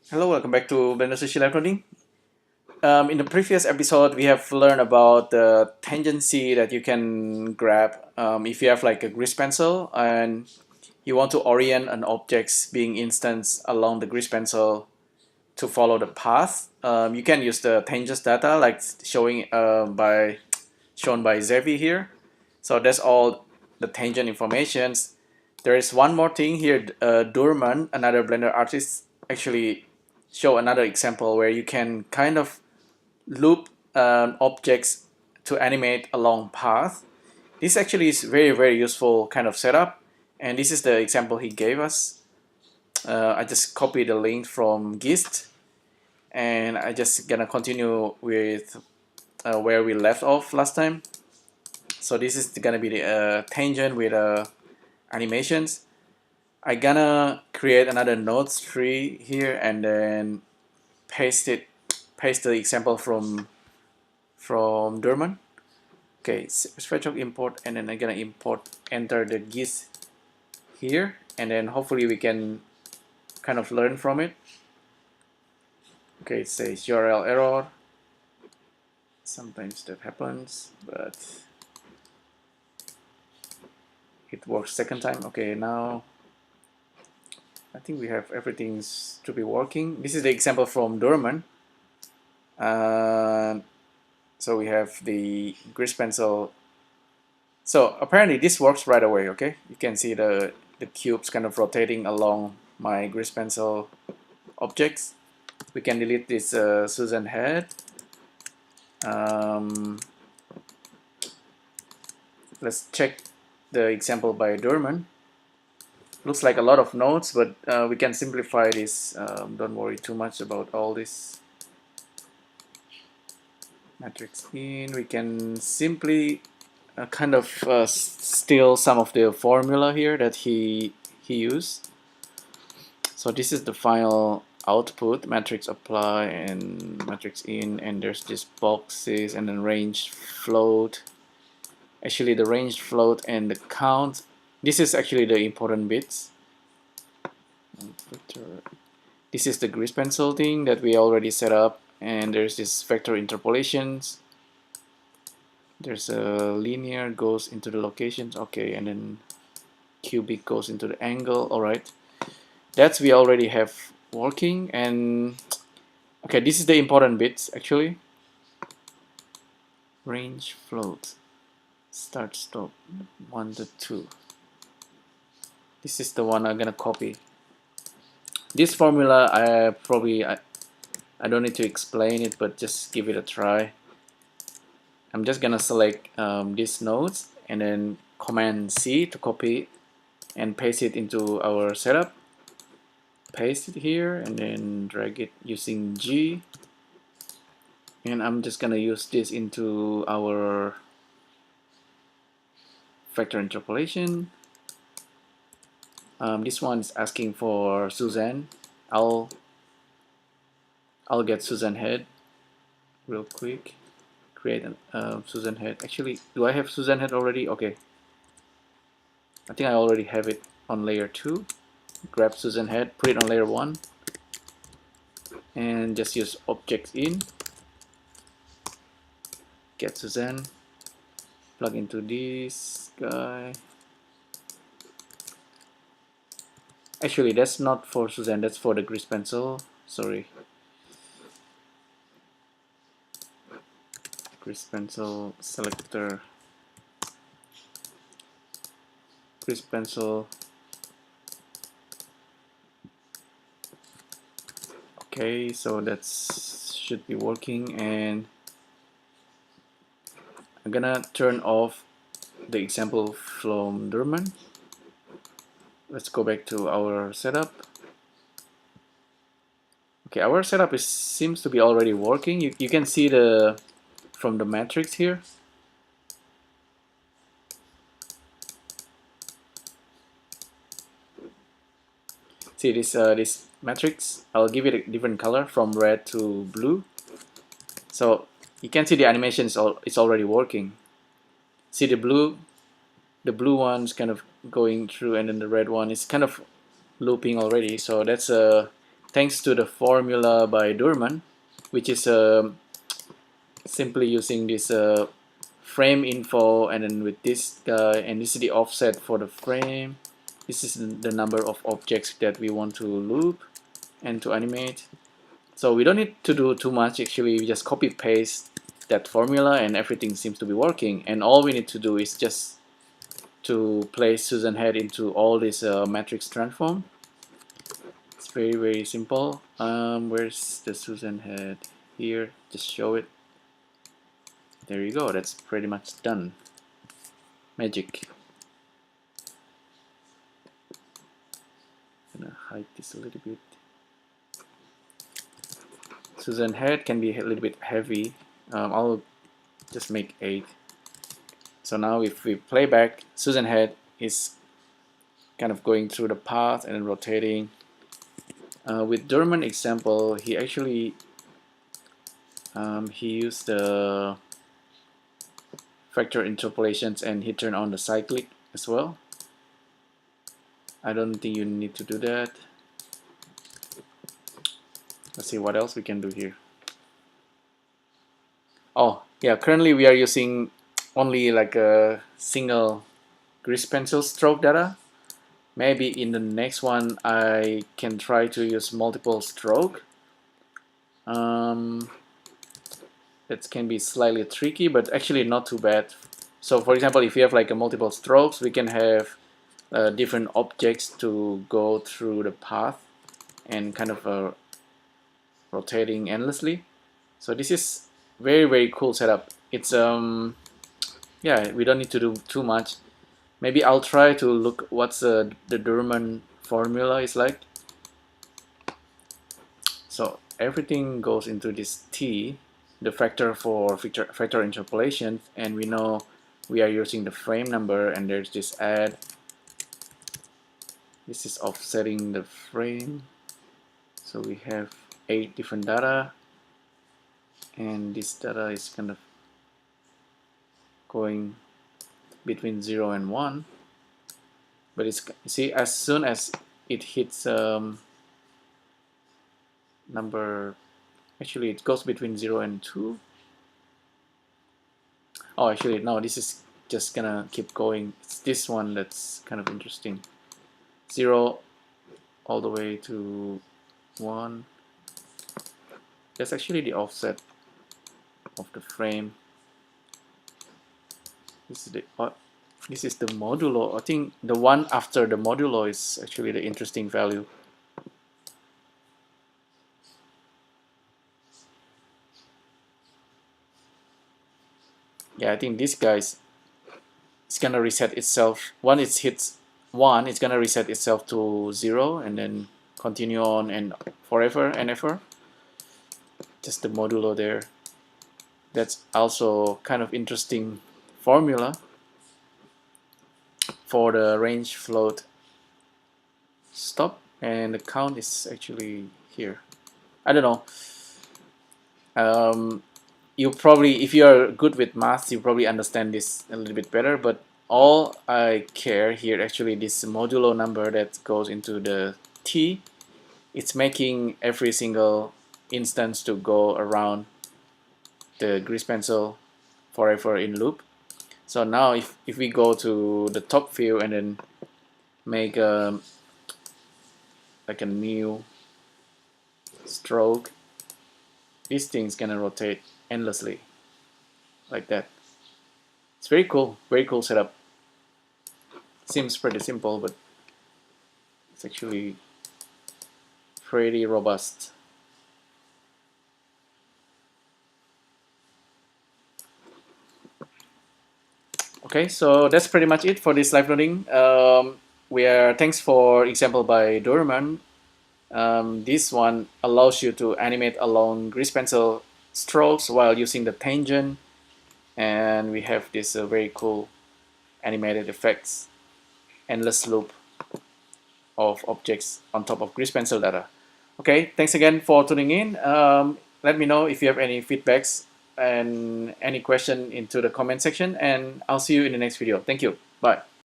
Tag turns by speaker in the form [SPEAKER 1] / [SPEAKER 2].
[SPEAKER 1] Hello, welcome back to Blender Sushi LiveNoding. In the previous episode, we have learned about the tangency that you can grab if you have like a grease pencil and you want to orient an object's being instanced along the grease pencil to follow the path. You can use the tangents data like shown by Zevi here. So that's all the tangent informations. There is one more thing here. Durman, another Blender artist, actually show another example where you can kind of loop objects to animate along path. This actually is very useful kind of setup, and this is the example he gave us. I just copied the link from Gist, and I just gonna continue with where we left off last time. So this is gonna be the tangent with animations. I gonna create another nodes tree here and then paste the example from Durman. Okay, Spreadshock import, and then I'm gonna enter the gist here, and then hopefully we can kind of learn from it. Okay, it says URL error. Sometimes that happens, but it works second time. Okay, now I think we have everything to be working. This is the example from Durman. So we have the grease pencil. So apparently this works right away. Okay, you can see the cubes kind of rotating along my grease pencil objects. We can delete this Susan head. Let's check the example by Durman. Looks like a lot of nodes, but we can simplify this. Don't worry too much about all this. Matrix in, we can simply kind of steal some of the formula here that he used. So this is the final output, matrix apply and matrix in, and there's this boxes and then range float. Actually the range float and the count, this is actually the important bits. This is the grease pencil thing that we already set up, and there's this vector interpolations. There's a linear goes into the locations, okay, and then cubic goes into the angle. All right, that's we already have working. And okay, this is the important bits actually. Range float, start stop 1 to 2. This is the one I'm gonna copy. This formula I don't need to explain it, but just give it a try. I'm just gonna select these nodes and then Command C to copy and paste it into our setup. Paste it here and then drag it using G. And I'm just gonna use this into our vector interpolation. This one is asking for Suzanne. I'll get Suzanne head real quick. Create a Suzanne head. Actually, do I have Suzanne head already? Okay. I think I already have it on layer 2. Grab Suzanne head, put it on layer 1, and just use objects in. Get Suzanne, plug into this guy. Actually, that's not for Suzanne, that's for the grease pencil. Sorry. Grease pencil selector. Grease pencil. Okay, so that should be working, and I'm gonna turn off the example from Durman. Let's go back to our setup. Okay, our setup seems to be already working. You can see from the matrix here. See this matrix, I'll give it a different color from red to blue. So you can see the animation is already working. See the blue one's kind of going through, and then the red one is kind of looping already. So that's thanks to the formula by Durman, which is simply using this frame info, and then with this guy, and this is the offset for the frame. This is the number of objects that we want to loop and to animate. So we don't need to do too much. Actually, we just copy paste that formula and everything seems to be working. And all we need to do is just to place Susan head into all this matrix transform. It's very simple. Where's the Susan head? Here, just show it. There you go. That's pretty much done. Magic. Gonna hide this a little bit. Susan head can be a little bit heavy. I'll just make 8. So now if we play back, Susan head is kind of going through the path and then rotating. With Durman example, he actually he used the factor interpolations and he turned on the cyclic as well. I don't think you need to do that. Let's see what else we can do here. Oh yeah, currently we are using only like a single grease pencil stroke data. Maybe in the next one I can try to use multiple stroke. That can be slightly tricky, but actually not too bad. So for example, if you have like a multiple strokes, we can have different objects to go through the path and kind of rotating endlessly. So this is very cool setup. It's yeah, we don't need to do too much. Maybe I'll try to look what's the Durman formula is like. So everything goes into this T, the factor for factor interpolation, and we know we are using the frame number, and there's this add. This is offsetting the frame. So we have 8 different data, and this data is kind of going between 0 and 1, but it's, see, as soon as it hits number, actually it goes between 0 and 2. Oh, actually no, this is just gonna keep going. It's this one that's kind of interesting. 0 all the way to 1. That's actually the offset of the frame. This is the modulo. I think the one after the modulo is actually the interesting value. Yeah, I think this guy's it's gonna reset itself. Once it hits 1, it's gonna reset itself to 0 and then continue on and forever and ever. Just the modulo there. That's also kind of interesting formula for the range float stop, and the count is actually here. I don't know. You probably, if you are good with math, you probably understand this a little bit better, but all I care here, actually this modulo number that goes into the T, it's making every single instance to go around the grease pencil forever in loop. So now if we go to the top view and then make like a new stroke, this thing's gonna rotate endlessly like that. It's very cool setup. Seems pretty simple, but it's actually pretty robust. Okay, so that's pretty much it for this live loading. Thanks for example by Durman. This one allows you to animate along grease pencil strokes while using the tangent, and we have this very cool animated effects, endless loop of objects on top of grease pencil data. Okay, thanks again for tuning in. Let me know if you have any feedbacks and any question into the comment section, and I'll see you in the next video. Thank you. Bye.